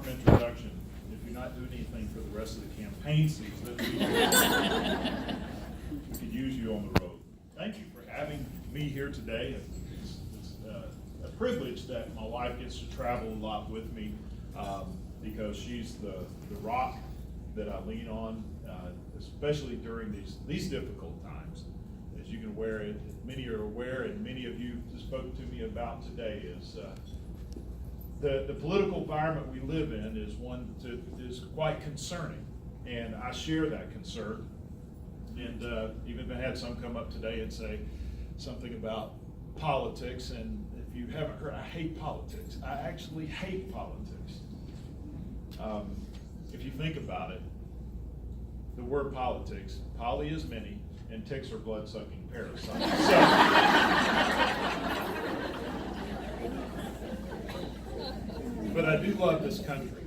warm introduction. If you're not doing anything for the rest of the campaign season, we could use you on the road. Thank you for having me here today. It's a privilege that my wife gets to travel a lot with me because she's the rock that I lean on, especially during these difficult times. As you can aware, many are aware, and many of you spoke to me about today, is the political environment we live in is one that is quite concerning, and I share that concern. And even had some come up today and say something about politics, and if you haven't heard, I hate politics. I actually hate politics. If you think about it, the word politics, poly is many, and ticks are blood-sucking parasites. But I do love this country,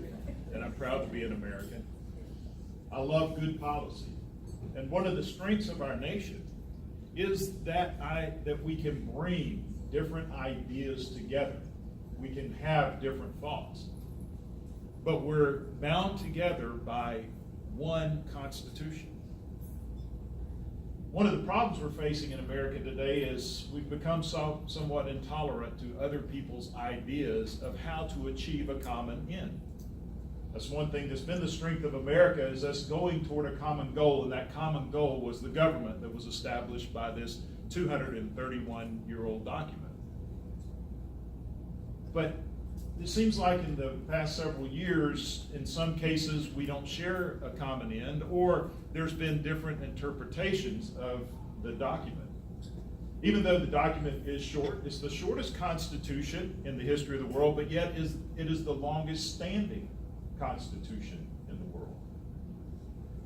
and I'm proud to be an American. I love good policy. And one of the strengths of our nation is that we can bring different ideas together. We can have different thoughts. But we're bound together by one Constitution. One of the problems we're facing in America today is we've become somewhat intolerant to other people's ideas of how to achieve a common end. That's one thing that's been the strength of America, is us going toward a common goal, and that common goal was the government that was established by this 231-year-old document. But it seems like in the past several years, in some cases, we don't share a common end, or there's been different interpretations of the document. Even though the document is short, it's the shortest constitution in the history of the world, but yet it is the longest standing Constitution in the world.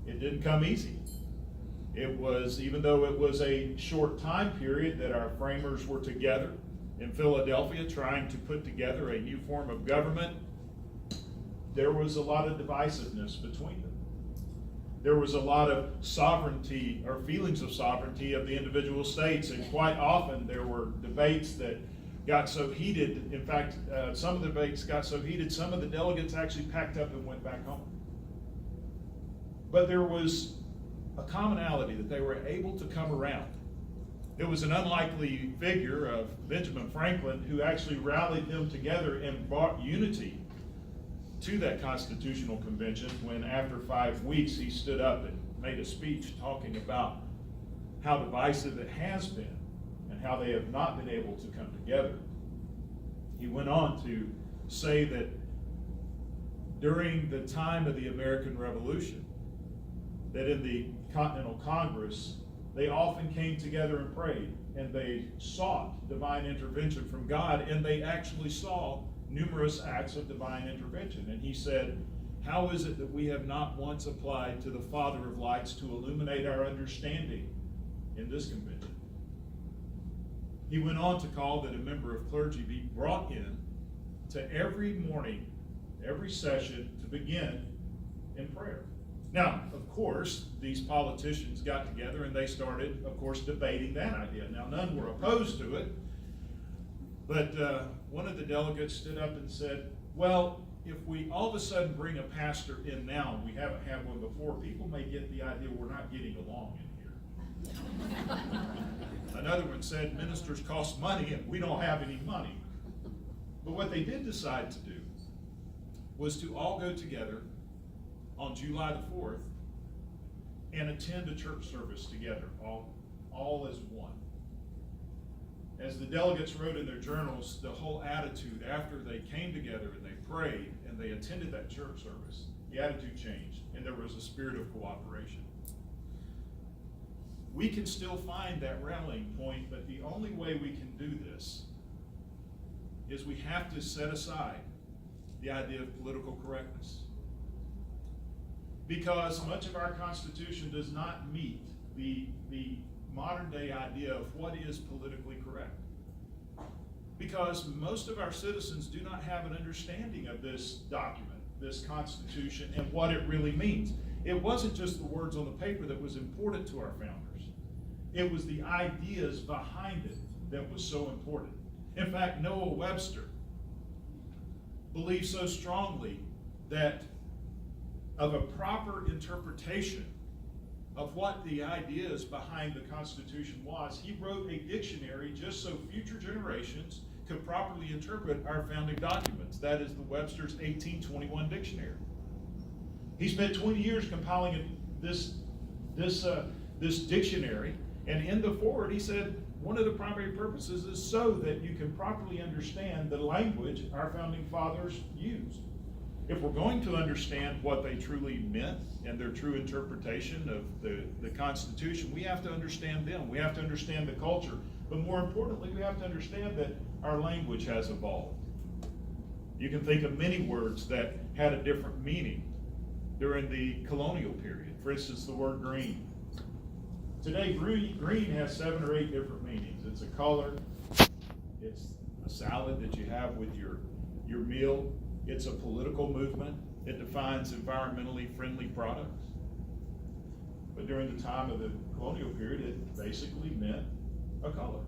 It didn't come easy. It was, even though it was a short time period that our framers were together in Philadelphia trying to put together a new form of government, there was a lot of divisiveness between them. There was a lot of sovereignty, or feelings of sovereignty, of the individual states, and quite often there were debates that got so heated. In fact, some of the debates got so heated, some of the delegates actually packed up and went back home. But there was a commonality that they were able to come around. It was an unlikely figure of Benjamin Franklin who actually rallied them together and brought unity to that Constitutional Convention, when after 5 weeks he stood up and made a speech talking about how divisive it has been and how they have not been able to come together. He went on to say that during the time of the American Revolution, that in the Continental Congress, they often came together and prayed, and they sought divine intervention from God, and they actually saw numerous acts of divine intervention. And he said, how is it that we have not once applied to the Father of lights to illuminate our understanding in this convention? He went on to call that a member of clergy be brought in to every morning, every session, to begin in prayer. Now, of course, these politicians got together and they started, of course, debating that idea. Now, none were opposed to it, but one of the delegates stood up and said, well, if we all of a sudden bring a pastor in now, and we haven't had one before, people may get the idea we're not getting along in here. Another one said, ministers cost money and we don't have any money. But what they did decide to do was to all go together on July the 4th and attend a church service together, all as one. As the delegates wrote in their journals, the whole attitude after they came together and they prayed and they attended that church service, the attitude changed and there was a spirit of cooperation. We can still find that rallying point, but the only way we can do this is we have to set aside the idea of political correctness. Because much of our Constitution does not meet the modern day idea of what is politically correct. Because most of our citizens do not have an understanding of this document, this Constitution, and what it really means. It wasn't just the words on the paper that was important to our founders. It was the ideas behind it that was so important. In fact, Noah Webster believed so strongly that of a proper interpretation of what the ideas behind the Constitution was, he wrote a dictionary just so future generations could properly interpret our founding documents. That is the Webster's 1821 dictionary. He spent 20 years compiling this dictionary, and in the foreword he said one of the primary purposes is so that you can properly understand the language our founding fathers used. If we're going to understand what they truly meant and their true interpretation of the Constitution, we have to understand them. We have to understand the culture. But more importantly, we have to understand that our language has evolved. You can think of many words that had a different meaning during the colonial period. For instance, the word green. Today, green has 7 or 8 different meanings. It's a color. It's a salad that you have with your meal. It's a political movement. It defines environmentally friendly products. But during the time of the colonial period, it basically meant a color.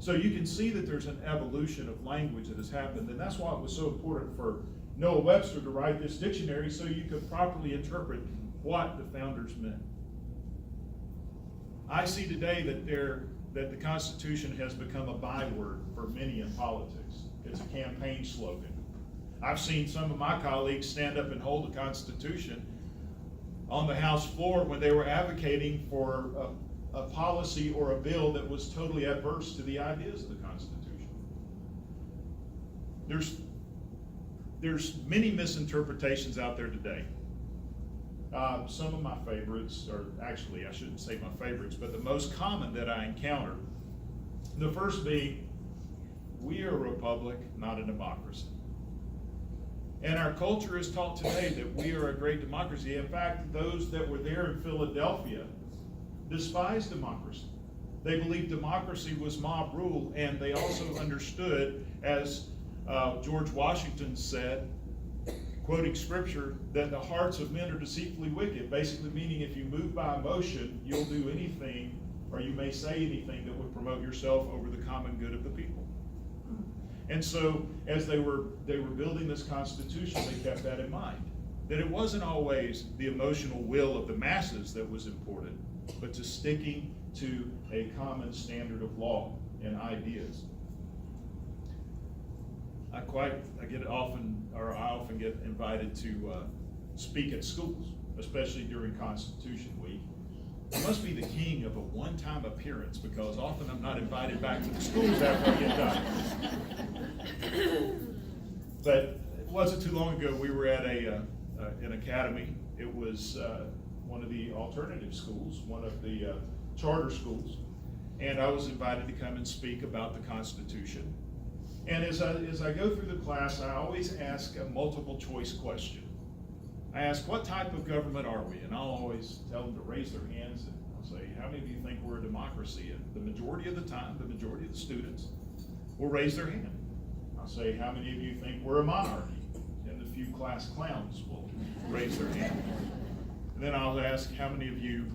So you can see that there's an evolution of language that has happened, and that's why it was so important for Noah Webster to write this dictionary so you could properly interpret what the founders meant. I see today that the Constitution has become a byword for many in politics. It's a campaign slogan. I've seen some of my colleagues stand up and hold the Constitution on the House floor when they were advocating for a policy or a bill that was totally adverse to the ideas of the Constitution. There's many misinterpretations out there today. Some of my favorites, or actually I shouldn't say my favorites, but the most common that I encounter, the first being, we are a republic, not a democracy. And our culture is taught today that we are a great democracy. In fact, those that were there in Philadelphia despised democracy. They believed democracy was mob rule, and they also understood, as George Washington said, quoting scripture, that the hearts of men are deceitfully wicked, basically meaning if you move by emotion, you'll do anything, or you may say anything that would promote yourself over the common good of the people. And so, as they were building this Constitution, they kept that in mind, that it wasn't always the emotional will of the masses that was important, but to sticking to a common standard of law and ideas. I often get invited to speak at schools, especially during Constitution Week. I must be the king of a one-time appearance because often I'm not invited back to the schools after I get done. But it wasn't too long ago, we were at an academy. It was one of the alternative schools, one of the charter schools, and I was invited to come and speak about the Constitution. And as I go through the class, I always ask a multiple choice question. I ask, what type of government are we? And I'll always tell them to raise their hands, and I'll say, how many of you think we're a democracy? And the majority of the time, the majority of the students will raise their hand. I'll say, how many of you think we're a monarchy? And the few class clowns will raise their hand. And then I'll ask, how many of you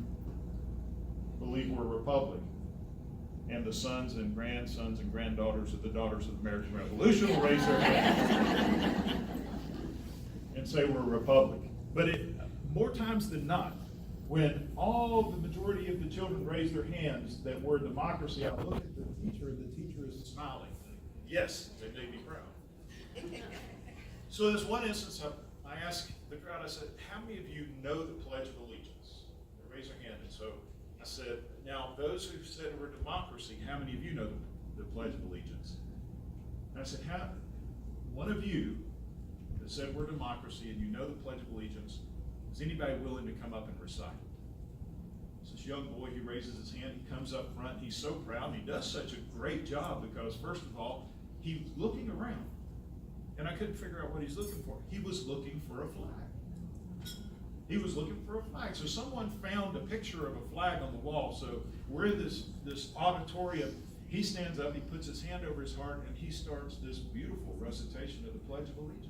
believe we're a republic? And the sons and grandsons and granddaughters of the daughters of the American Revolution will raise their hand and say we're a republic. But more times than not, when all the majority of the children raise their hands that we're a democracy, I look at the teacher, and the teacher is smiling. Yes, they made me proud. So there's one instance, I asked the crowd, I said, how many of you know the Pledge of Allegiance? They raised their hand, and so I said, now those who said we're a democracy, how many of you know the Pledge of Allegiance? And I said, one of you that said we're a democracy and you know the Pledge of Allegiance, is anybody willing to come up and recite it? So this young boy, he raises his hand, he comes up front, he's so proud, and he does such a great job because, first of all, he's looking around. And I couldn't figure out what he's looking for. He was looking for a flag. He was looking for a flag. So someone found a picture of a flag on the wall. So we're in this auditorium. He stands up, he puts his hand over his heart, and he starts this beautiful recitation of the Pledge of Allegiance.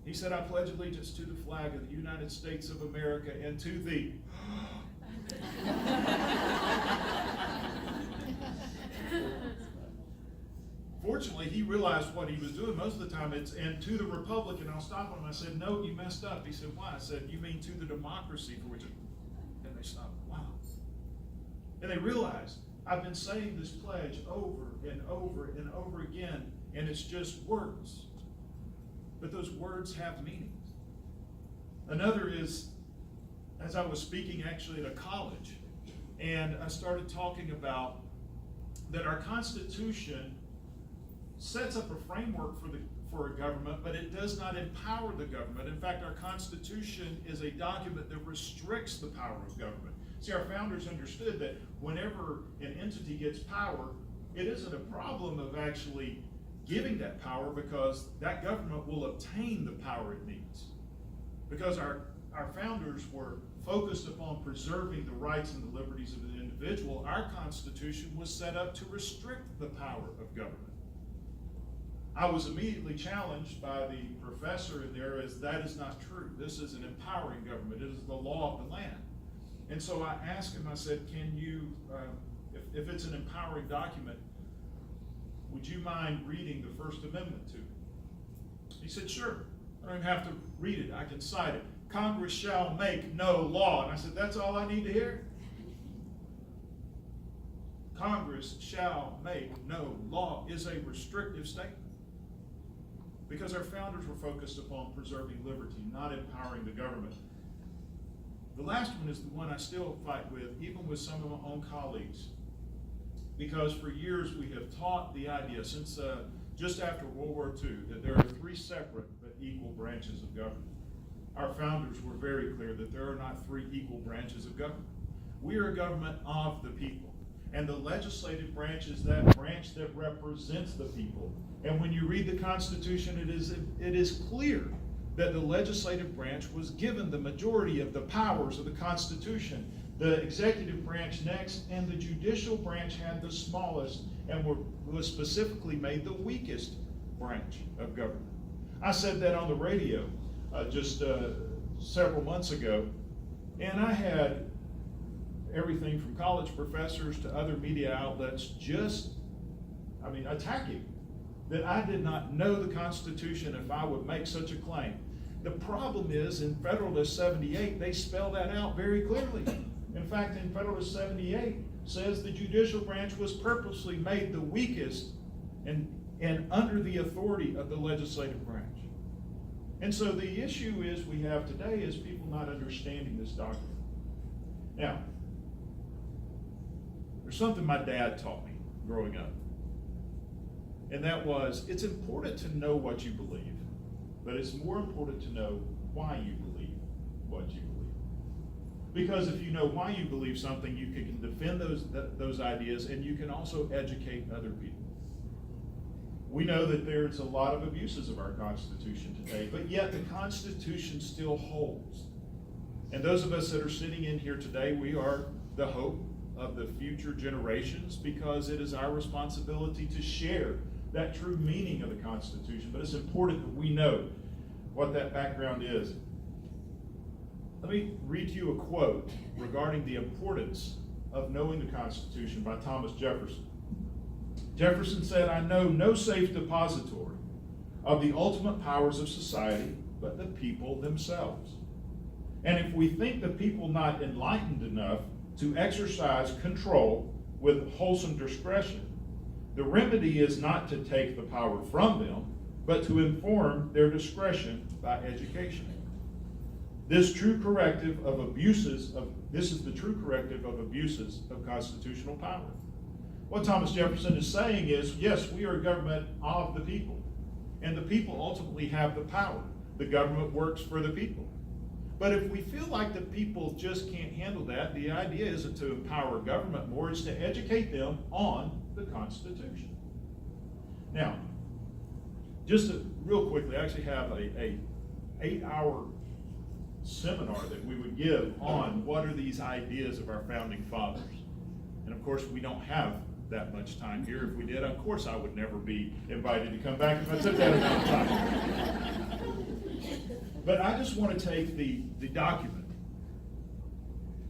He said, I pledge allegiance to the flag of the United States of America and to the... fortunately, he realized what he was doing. Most of the time it's, and to the republic, and I'll stop him. I said, no, you messed up. He said, why? I said, you mean to the democracy for which it, and they stopped. Wow. And they realized, I've been saying this pledge over and over and over again, and it's just words. But those words have meaning. Another is, as I was speaking actually at a college, and I started talking about that our Constitution sets up a framework for a government, but it does not empower the government. In fact, our Constitution is a document that restricts the power of government. See, our founders understood that whenever an entity gets power, it isn't a problem of actually giving that power, because that government will obtain the power it needs. Because our founders were focused upon preserving the rights and the liberties of the individual, our Constitution was set up to restrict the power of government. I was immediately challenged by the professor in there as that is not true. This is an empowering government. It is the law of the land. And so I asked him, I said, can you, if it's an empowering document, would you mind reading the First Amendment to me? He said, sure. I don't even have to read it. I can cite it. Congress shall make no law. And I said, that's all I need to hear? Congress shall make no law is a restrictive statement. Because our founders were focused upon preserving liberty, not empowering the government. The last one is the one I still fight with, even with some of my own colleagues. Because for years we have taught the idea, since just after World War II, that there are three separate but equal branches of government. Our founders were very clear that there are not three equal branches of government. We are a government of the people. And the legislative branch is that branch that represents the people. And when you read the Constitution, it is clear that the legislative branch was given the majority of the powers of the Constitution. The executive branch next, and the judicial branch had the smallest and was specifically made the weakest branch of government. I said that on the radio just several months ago, and I had everything from college professors to other media outlets attacking that I did not know the Constitution if I would make such a claim. The problem is, in Federalist 78, they spell that out very clearly. In fact, in Federalist 78 says the judicial branch was purposely made the weakest and under the authority of the legislative branch. And so the issue is we have today is people not understanding this document. Now, there's something my dad taught me growing up. And that was, it's important to know what you believe, but it's more important to know why you believe what you believe. Because if you know why you believe something, you can defend those ideas, and you can also educate other people. We know that there's a lot of abuses of our Constitution today, but yet the Constitution still holds. And those of us that are sitting in here today, we are the hope of the future generations, because it is our responsibility to share that true meaning of the Constitution. But it's important that we know what that background is. Let me read to you a quote regarding the importance of knowing the Constitution by Thomas Jefferson. Jefferson said, "I know no safe depository of the ultimate powers of society but the people themselves. And if we think the people not enlightened enough to exercise control with wholesome discretion, the remedy is not to take the power from them, but to inform their discretion by education. This is the true corrective of abuses of constitutional power." What Thomas Jefferson is saying is, yes, we are a government of the people, and the people ultimately have the power. The government works for the people. But if we feel like the people just can't handle that, the idea isn't to empower government more, it's to educate them on the Constitution. Now, just real quickly, I actually have a 8-hour seminar that we would give on what are these ideas of our founding fathers. And of course, we don't have that much time here. If we did, of course, I would never be invited to come back if I took that amount of time. But I just want to take the document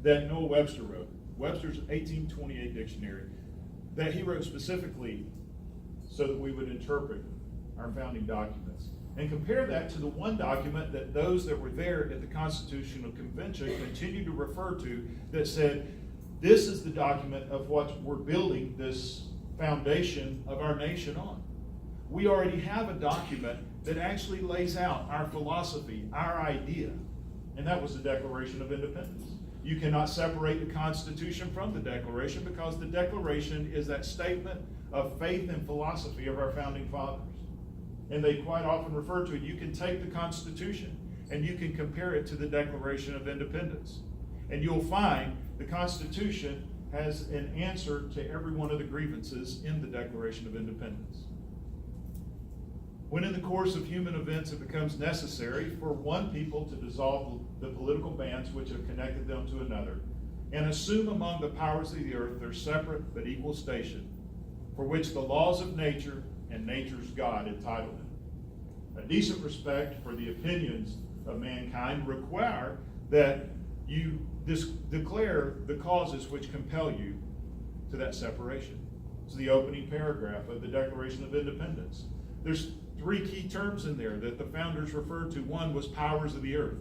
that Noah Webster wrote, Webster's 1828 dictionary, that he wrote specifically so that we would interpret our founding documents. And compare that to the one document that those that were there at the Constitutional Convention continued to refer to, that said, this is the document of what we're building this foundation of our nation on. We already have a document that actually lays out our philosophy, our idea, and that was the Declaration of Independence. You cannot separate the Constitution from the Declaration, because the Declaration is that statement of faith and philosophy of our founding fathers. And they quite often refer to it. You can take the Constitution and you can compare it to the Declaration of Independence. And you'll find the Constitution has an answer to every one of the grievances in the Declaration of Independence. When in the course of human events it becomes necessary for one people to dissolve the political bands which have connected them to another, and assume among the powers of the earth their separate but equal station, for which the laws of nature and nature's God entitle them. A decent respect for the opinions of mankind require that you declare the causes which compel you to that separation. It's the opening paragraph of the Declaration of Independence. There's three key terms in there that the founders referred to. One was powers of the earth.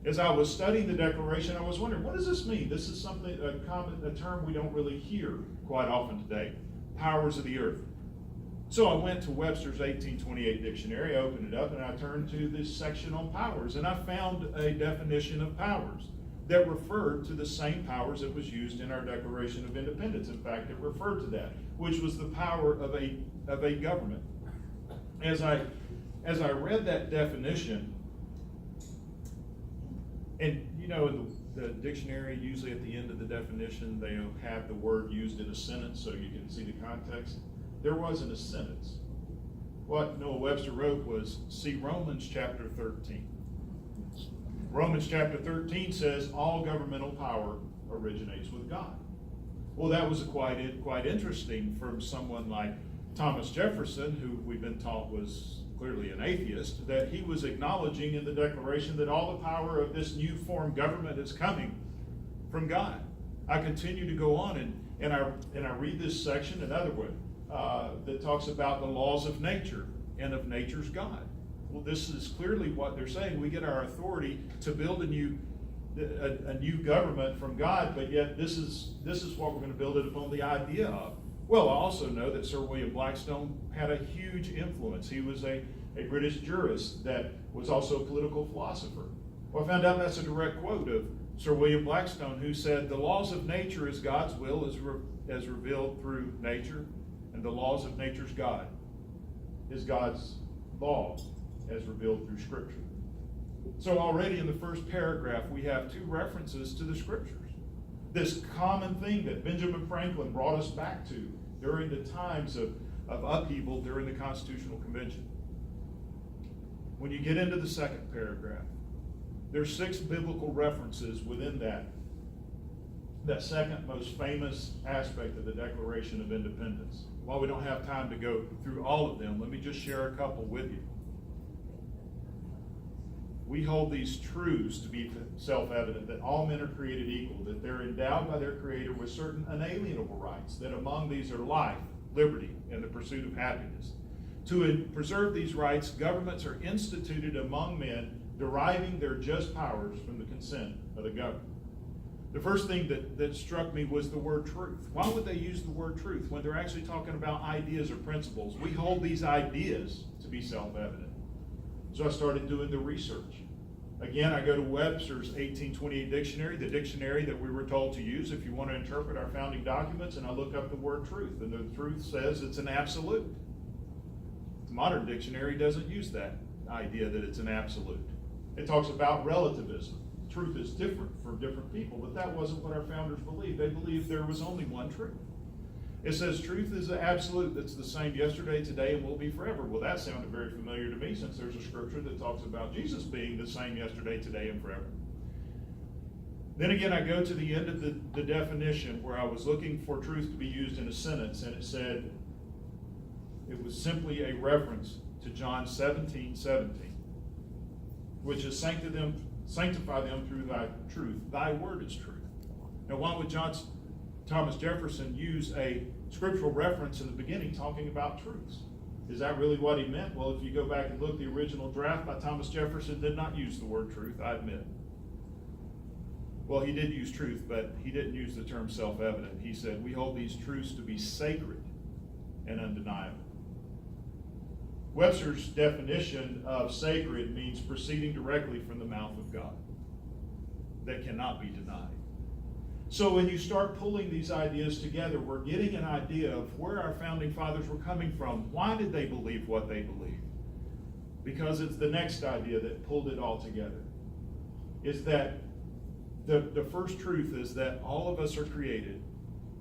As I was studying the Declaration, I was wondering, what does this mean? This is something, a term we don't really hear quite often today. Powers of the earth. So I went to Webster's 1828 dictionary, I opened it up, and I turned to this section on powers, and I found a definition of powers that referred to the same powers that was used in our Declaration of Independence. In fact, it referred to that, which was the power of a government. As I read that definition, and you know, in the dictionary, usually at the end of the definition, they have the word used in a sentence so you can see the context. There wasn't a sentence. What Noah Webster wrote was, see Romans chapter 13. Romans chapter 13 says all governmental power originates with God. Well, that was quite interesting from someone like Thomas Jefferson, who we've been taught was clearly an atheist, that he was acknowledging in the Declaration that all the power of this new formed government is coming from God. I continue to go on and I read this section, another one, that talks about the laws of nature and of nature's God. Well, this is clearly what they're saying. We get our authority to build a new government from God, but yet this is what we're going to build it upon the idea of. Well, I also know that Sir William Blackstone had a huge influence. He was a British jurist that was also a political philosopher. Well, I found out that's a direct quote of Sir William Blackstone, who said, the laws of nature is God's will as revealed through nature, and the laws of nature's God is God's law as revealed through Scripture. So already in the first paragraph, we have two references to the Scriptures. This common thing that Benjamin Franklin brought us back to during the times of upheaval during the Constitutional Convention. When you get into the second paragraph, there's 6 biblical references within that second most famous aspect of the Declaration of Independence. While we don't have time to go through all of them, let me just share a couple with you. We hold these truths to be self-evident, that all men are created equal, that they're endowed by their Creator with certain unalienable rights, that among these are life, liberty, and the pursuit of happiness. To preserve these rights, governments are instituted among men, deriving their just powers from the consent of the governed. The first thing that struck me was the word truth. Why would they use the word truth when they're actually talking about ideas or principles? We hold these ideas to be self-evident. So I started doing the research. Again, I go to Webster's 1828 dictionary, the dictionary that we were told to use if you want to interpret our founding documents, and I look up the word truth, and the truth says it's an absolute. The modern dictionary doesn't use that idea that it's an absolute. It talks about relativism. Truth is different for different people, but that wasn't what our founders believed. They believed there was only one truth. It says truth is an absolute that's the same yesterday, today, and will be forever. Well, that sounded very familiar to me, since there's a scripture that talks about Jesus being the same yesterday, today, and forever. Then again, I go to the end of the definition where I was looking for truth to be used in a sentence, and it said it was simply a reference to John 17:17, which is sanctify them through thy truth. Thy word is truth. Now, why would Thomas Jefferson used a scriptural reference in the beginning talking about truths? Is that really what he meant? Well, if you go back and look, the original draft by Thomas Jefferson did not use the word truth, I admit. Well, he did use truth, but he didn't use the term self-evident. He said, we hold these truths to be sacred and undeniable. Webster's definition of sacred means proceeding directly from the mouth of God, that cannot be denied. So when you start pulling these ideas together, we're getting an idea of where our founding fathers were coming from. Why did they believe what they believed? Because it's the next idea that pulled it all together. Is that the first truth is that all of us are created,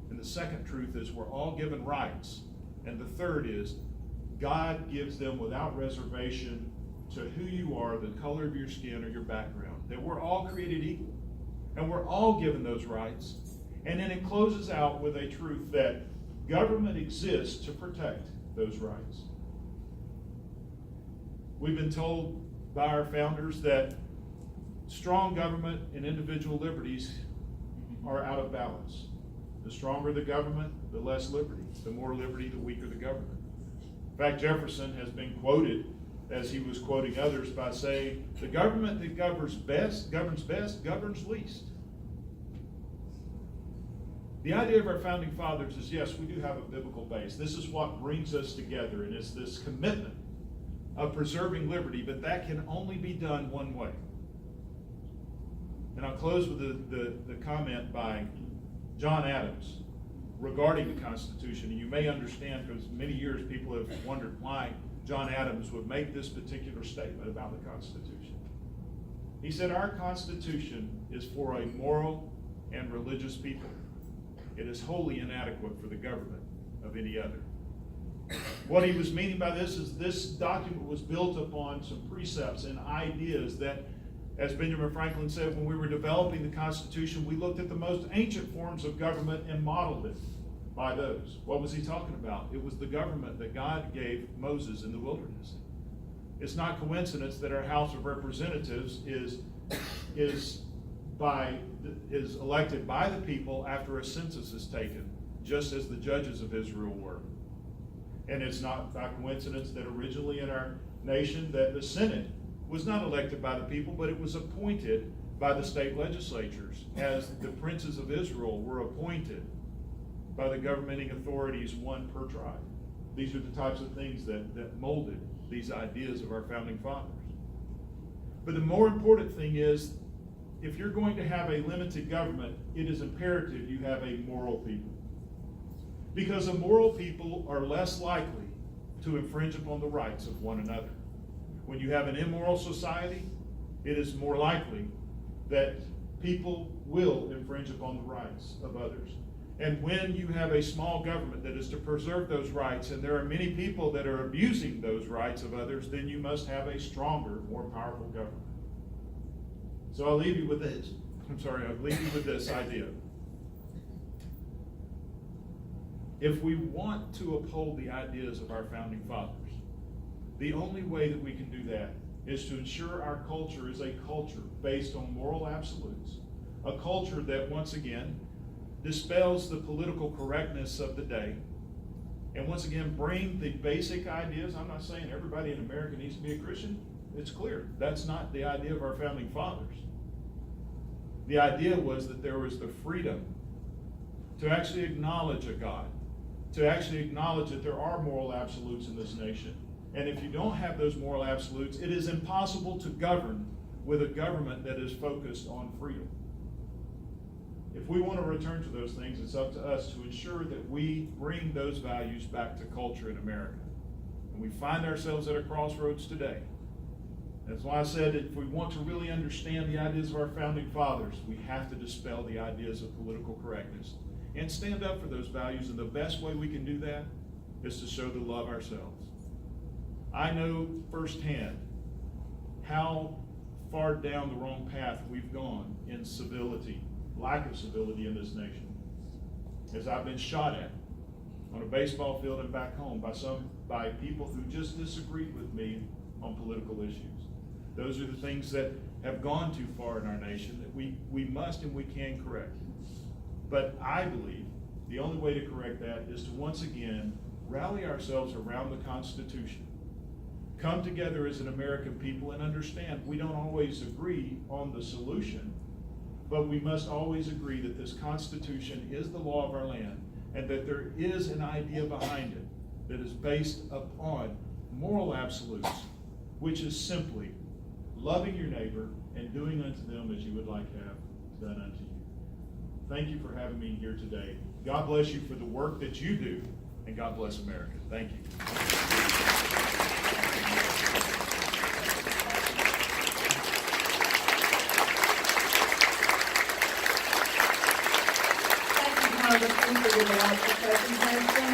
and the second truth is we're all given rights, and the third is God gives them without reservation to who you are, the color of your skin or your background, that we're all created equal. And we're all given those rights. And then it closes out with a truth that government exists to protect those rights. We've been told by our founders that strong government and individual liberties are out of balance. The stronger the government, the less liberty. The more liberty, the weaker the government. In fact, Jefferson has been quoted, as he was quoting others, by saying, the government that governs best, governs least. The idea of our founding fathers is, yes, we do have a biblical base. This is what brings us together, and it's this commitment of preserving liberty, but that can only be done one way. And I'll close with the comment by John Adams regarding the Constitution. And you may understand, because many years people have wondered why John Adams would make this particular statement about the Constitution. He said, our Constitution is for a moral and religious people. It is wholly inadequate for the government of any other. What he was meaning by this is this document was built upon some precepts and ideas that, as Benjamin Franklin said, when we were developing the Constitution, we looked at the most ancient forms of government and modeled it by those. What was he talking about? It was the government that God gave Moses in the wilderness. It's not coincidence that our House of Representatives is elected by the people after a census is taken, just as the judges of Israel were. And it's not by coincidence that originally in our nation that the Senate was not elected by the people, but it was appointed by the state legislatures, as the princes of Israel were appointed by the governing authorities, one per tribe. These are the types of things that molded these ideas of our founding fathers. But the more important thing is, if you're going to have a limited government, it is imperative you have a moral people. Because a moral people are less likely to infringe upon the rights of one another. When you have an immoral society, it is more likely that people will infringe upon the rights of others. And when you have a small government that is to preserve those rights, and there are many people that are abusing those rights of others, then you must have a stronger, more powerful government. So I'll leave you with this. I'll leave you with this idea. If we want to uphold the ideas of our founding fathers, the only way that we can do that is to ensure our culture is a culture based on moral absolutes. A culture that, once again, dispels the political correctness of the day, and once again bring the basic ideas. I'm not saying everybody in America needs to be a Christian. It's clear that's not the idea of our founding fathers. The idea was that there was the freedom to actually acknowledge a God, to actually acknowledge that there are moral absolutes in this nation. And if you don't have those moral absolutes, it is impossible to govern with a government that is focused on freedom. If we want to return to those things, it's up to us to ensure that we bring those values back to culture in America. And we find ourselves at a crossroads today. That's why I said if we want to really understand the ideas of our founding fathers, we have to dispel the ideas of political correctness and stand up for those values. And the best way we can do that is to show the love ourselves. I know firsthand how far down the wrong path we've gone in civility, lack of civility in this nation. As I've been shot at on a baseball field and back home by people who just disagreed with me on political issues. Those are the things that have gone too far in our nation that we must and we can correct. But I believe the only way to correct that is to once again rally ourselves around the Constitution. Come together as an American people and understand we don't always agree on the solution, but we must always agree that this Constitution is the law of our land and that there is an idea behind it that is based upon moral absolutes, which is simply loving your neighbor and doing unto them as you would like to have done unto you. Thank you for having me here today. God bless you for the work that you do, and God bless America. Thank you. Congressman, for your delightful presentation.